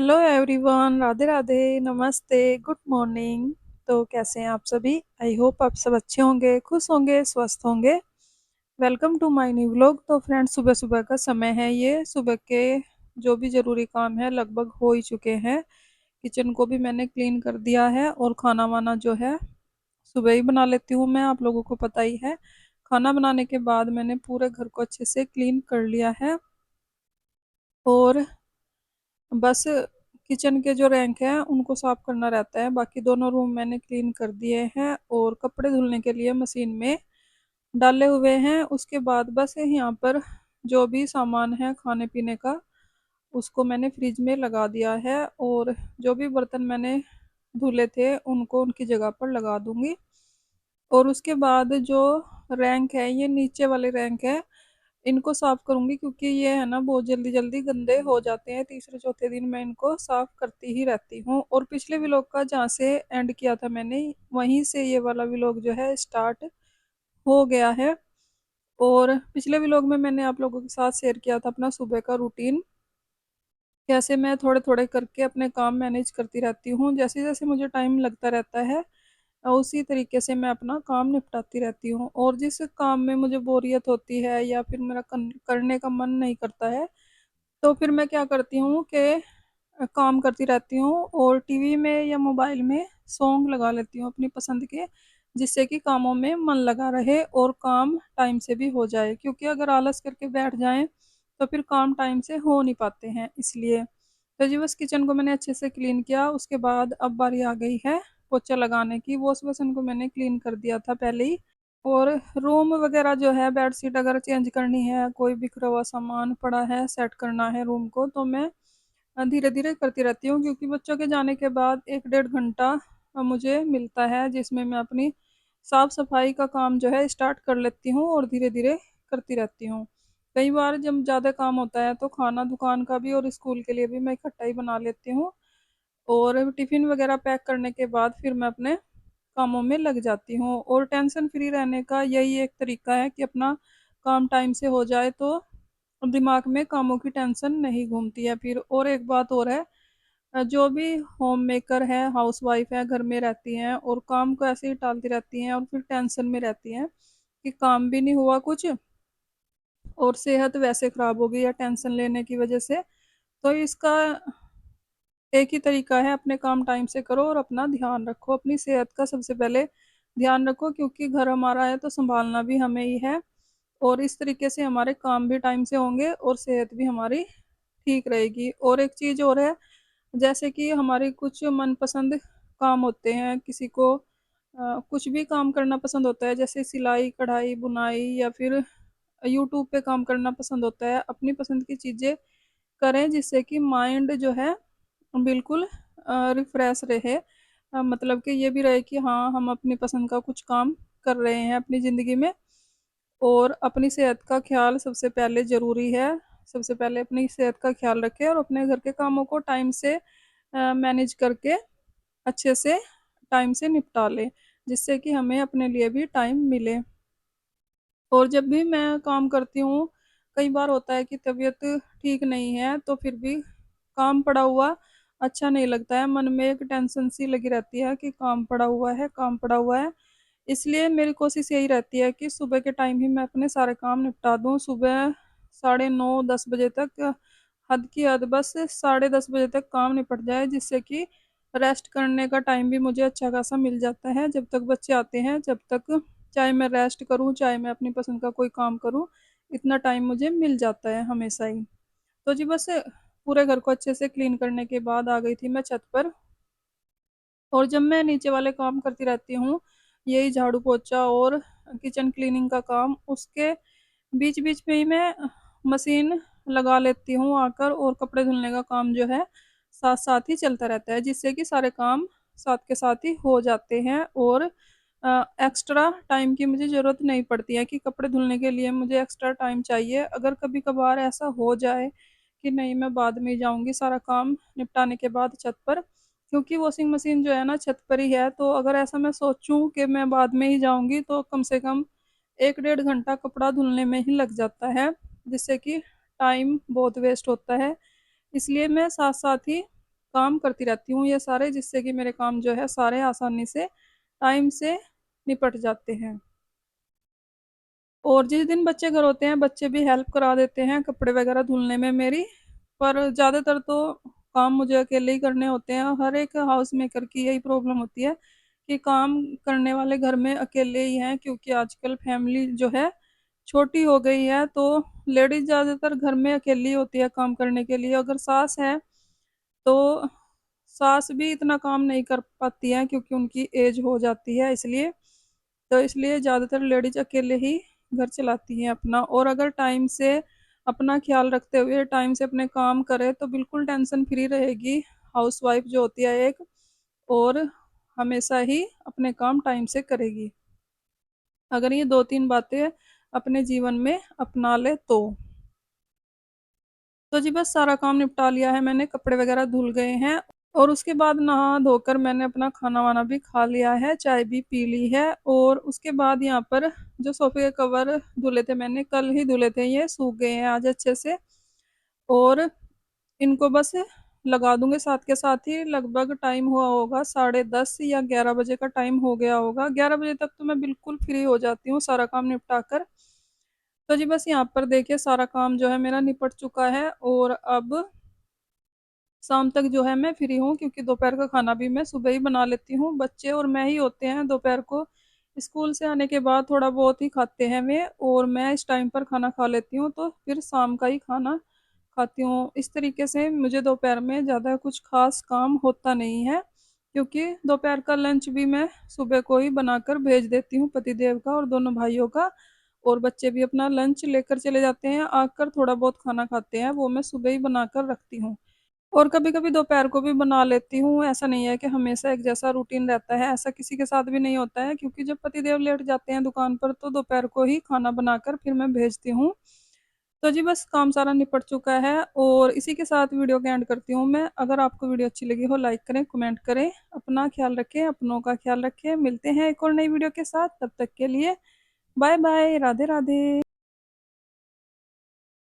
Hello everyone, Radhe Radhe, नमस्ते, good morning. तो कैसे हैं आप सभी? आई होप आप सब अच्छे होंगे, खुश होंगे, स्वस्थ होंगे। Welcome to my new vlog. तो फ्रेंड्स, सुबह सुबह का समय है, ये सुबह के जो भी ज़रूरी काम है लगभग हो ही चुके हैं। किचन को भी मैंने क्लीन कर दिया है और खाना वाना जो है सुबह ही बना लेती हूँ मैं, आप लोगों को पता ही है। खाना बनाने के बाद मैंने पूरे घर को अच्छे से क्लीन कर लिया है और बस किचन के जो रैंक हैं उनको साफ करना रहता है। बाकी दोनों रूम मैंने क्लीन कर दिए हैं और कपड़े धुलने के लिए मशीन में डाले हुए हैं। उसके बाद बस यहाँ पर जो भी सामान है खाने पीने का उसको मैंने फ्रिज में लगा दिया है और जो भी बर्तन मैंने धुले थे उनको उनकी जगह पर लगा दूंगी। और उसके बाद जो रैंक है, ये नीचे वाले रैंक है, इनको साफ करूंगी क्योंकि ये है ना बहुत जल्दी जल्दी गंदे हो जाते हैं। तीसरे चौथे दिन मैं इनको साफ करती ही रहती हूँ। और पिछले व्लॉग का जहाँ से एंड किया था मैंने, वहीं से ये वाला व्लॉग जो है स्टार्ट हो गया है। और पिछले व्लॉग में मैंने आप लोगों के साथ शेयर किया था अपना सुबह का रूटीन, कैसे मैं थोड़े थोड़े करके अपने काम मैनेज करती रहती हूँ। जैसे जैसे मुझे टाइम लगता रहता है उसी तरीके से मैं अपना काम निपटाती रहती हूँ। और जिस काम में मुझे बोरियत होती है या फिर मेरा करने का मन नहीं करता है, तो फिर मैं क्या करती हूँ कि काम करती रहती हूँ और टीवी में या मोबाइल में सॉन्ग लगा लेती हूँ अपनी पसंद के, जिससे कि कामों में मन लगा रहे और काम टाइम से भी हो जाए। क्योंकि अगर आलस करके बैठ जाएं तो फिर काम टाइम से हो नहीं पाते हैं, इसलिए। तो जी बस किचन को मैंने अच्छे से क्लीन किया। उसके बाद अब बारी आ गई है पोछा लगाने की। वॉश बेसिन को मैंने क्लीन कर दिया था पहले ही। और रूम वगैरह जो है, बेडशीट अगर चेंज करनी है, कोई बिखरा हुआ सामान पड़ा है सेट करना है रूम को, तो मैं धीरे धीरे करती रहती हूँ। क्योंकि बच्चों के जाने के बाद 1 डेढ़ घंटा मुझे मिलता है जिसमें मैं अपनी साफ सफाई का काम जो है स्टार्ट कर लेती हूँ और धीरे धीरे करती रहती हूँ। कई बार जब ज़्यादा काम होता है तो खाना दुकान का भी और स्कूल के लिए भी मैं इकट्ठा ही बना लेती हूँ। और टिफ़िन वगैरह पैक करने के बाद फिर मैं अपने कामों में लग जाती हूँ। और टेंशन फ्री रहने का यही एक तरीका है कि अपना काम टाइम से हो जाए तो दिमाग में कामों की टेंशन नहीं घूमती है फिर। और एक बात और है, जो भी होम मेकर है, हाउस वाइफ है, घर में रहती हैं और काम को ऐसे ही टालती रहती हैं और फिर टेंशन में रहती हैं कि काम भी नहीं हुआ कुछ और सेहत वैसे खराब हो गई है टेंशन लेने की वजह से। तो इसका एक ही तरीका है, अपने काम टाइम से करो और अपना ध्यान रखो। अपनी सेहत का सबसे पहले ध्यान रखो, क्योंकि घर हमारा है तो संभालना भी हमें ही है। और इस तरीके से हमारे काम भी टाइम से होंगे और सेहत भी हमारी ठीक रहेगी। और एक चीज़ और है, जैसे कि हमारे कुछ मनपसंद काम होते हैं, किसी को कुछ भी काम करना पसंद होता है, जैसे सिलाई कढ़ाई बुनाई या फिर यूट्यूब पे काम करना पसंद होता है। अपनी पसंद की चीज़ें करें जिससे कि माइंड जो है बिल्कुल रिफ्रेश रहे। मतलब कि ये भी रहे कि हाँ, हम अपनी पसंद का कुछ काम कर रहे हैं अपनी ज़िंदगी में। और अपनी सेहत का ख्याल सबसे पहले ज़रूरी है। सबसे पहले अपनी सेहत का ख्याल रखें और अपने घर के कामों को टाइम से मैनेज करके अच्छे से टाइम से निपटा लें, जिससे कि हमें अपने लिए भी टाइम मिले। और जब भी मैं काम करती हूँ, कई बार होता है कि तबीयत ठीक नहीं है तो फिर भी काम पड़ा हुआ अच्छा नहीं लगता है। मन में एक टेंशन सी लगी रहती है कि काम पड़ा हुआ है, काम पड़ा हुआ है। इसलिए मेरी कोशिश यही रहती है कि सुबह के टाइम ही मैं अपने सारे काम निपटा दूँ। सुबह 9:30-10 बजे तक, हद की हद बस 10:30 बजे तक काम निपट जाए, जिससे कि रेस्ट करने का टाइम भी मुझे अच्छा खासा मिल जाता है जब तक बच्चे आते हैं। जब तक चाहे मैं रेस्ट करूँ, चाहे मैं अपनी पसंद का कोई काम करूँ, इतना टाइम मुझे मिल जाता है हमेशा ही। तो जी बस पूरे घर को अच्छे से क्लीन करने के बाद आ गई थी मैं छत पर। और जब मैं नीचे वाले काम करती रहती हूँ, यही झाड़ू पोछा और किचन क्लीनिंग का काम, उसके बीच बीच में ही मैं मशीन लगा लेती हूँ आकर। और कपड़े धुलने का काम जो है साथ साथ ही चलता रहता है, जिससे कि सारे काम साथ के साथ ही हो जाते हैं। और एक्स्ट्रा टाइम की मुझे ज़रूरत नहीं पड़ती है कि कपड़े धुलने के लिए मुझे एक्स्ट्रा टाइम चाहिए। अगर कभी कभार ऐसा हो जाए कि नहीं, मैं बाद में ही जाऊँगी सारा काम निपटाने के बाद छत पर, क्योंकि वॉशिंग मशीन जो है ना छत पर ही है। तो अगर ऐसा मैं सोचूं कि मैं बाद में ही जाऊंगी तो कम से कम 1 डेढ़ घंटा कपड़ा धुलने में ही लग जाता है, जिससे कि टाइम बहुत वेस्ट होता है। इसलिए मैं साथ साथ ही काम करती रहती हूँ ये सारे, जिससे कि मेरे काम जो है सारे आसानी से टाइम से निपट जाते हैं। और जिस दिन बच्चे घर होते हैं, बच्चे भी हेल्प करा देते हैं कपड़े वगैरह धुलने में मेरी। पर ज़्यादातर तो काम मुझे अकेले ही करने होते हैं। हर एक हाउस मेकर की यही प्रॉब्लम होती है कि काम करने वाले घर में अकेले ही हैं, क्योंकि आजकल फैमिली जो है छोटी हो गई है, तो लेडीज ज़्यादातर घर में अकेली होती है काम करने के लिए। अगर सास है तो सास भी इतना काम नहीं कर पाती हैं, क्योंकि उनकी एज हो जाती है, इसलिए तो इसलिए ज़्यादातर लेडीज अकेले ही घर चलाती हैं अपना। और अगर टाइम से अपना ख्याल रखते हुए टाइम से अपने काम करे तो बिल्कुल टेंशन फ्री रहेगी हाउसवाइफ जो होती है एक, और हमेशा ही अपने काम टाइम से करेगी, अगर ये दो तीन बातें अपने जीवन में अपना ले तो। तो जी बस सारा काम निपटा लिया है मैंने, कपड़े वगैरह धुल गए हैं, और उसके बाद नहा धोकर मैंने अपना खाना वाना भी खा लिया है, चाय भी पी ली है। और उसके बाद यहाँ पर जो सोफे के कवर धुले थे, मैंने कल ही धुले थे, ये सूख गए हैं आज अच्छे से। और इनको बस लगा दूंगे साथ के साथ ही। लगभग टाइम हुआ होगा 10:30 या 11 बजे का टाइम हो गया होगा। 11 बजे तक तो मैं बिल्कुल फ्री हो जाती हूँ सारा काम निपटा कर। तो जी बस यहाँ पर देखिए सारा काम जो है मेरा निपट चुका है, और अब शाम तक जो है मैं फ्री हूँ, क्योंकि दोपहर का खाना भी मैं सुबह ही बना लेती हूँ। बच्चे और मैं ही होते हैं दोपहर को, स्कूल से आने के बाद थोड़ा बहुत ही खाते हैं वे, और मैं इस टाइम पर खाना खा लेती हूँ, तो फिर शाम का ही खाना खाती हूँ। इस तरीके से मुझे दोपहर में ज़्यादा कुछ खास काम होता नहीं है, क्योंकि दोपहर का लंच भी मैं सुबह को ही बनाकर भेज देती हूँ, पतिदेव का और दोनों भाइयों का। और बच्चे भी अपना लंच लेकर चले जाते हैं, आकर थोड़ा बहुत खाना खाते हैं, वो मैं सुबह ही बनाकर रखती हूँ। और कभी-कभी दोपहर को भी बना लेती हूँ, ऐसा नहीं है कि हमेशा एक जैसा रूटीन रहता है, ऐसा किसी के साथ भी नहीं होता है, क्योंकि जब पतिदेव लेट जाते हैं दुकान पर तो दोपहर को ही खाना बनाकर फिर मैं भेजती हूँ। तो जी बस काम सारा निपट चुका है, और इसी के साथ वीडियो को एंड करती हूँ मैं। अगर आपको वीडियो अच्छी लगी हो लाइक करें, कमेंट करें, अपना ख्याल रखें, अपनों का ख्याल रखें। मिलते हैं एक और नई वीडियो के साथ, तब तक के लिए बाय बाय, राधे राधे।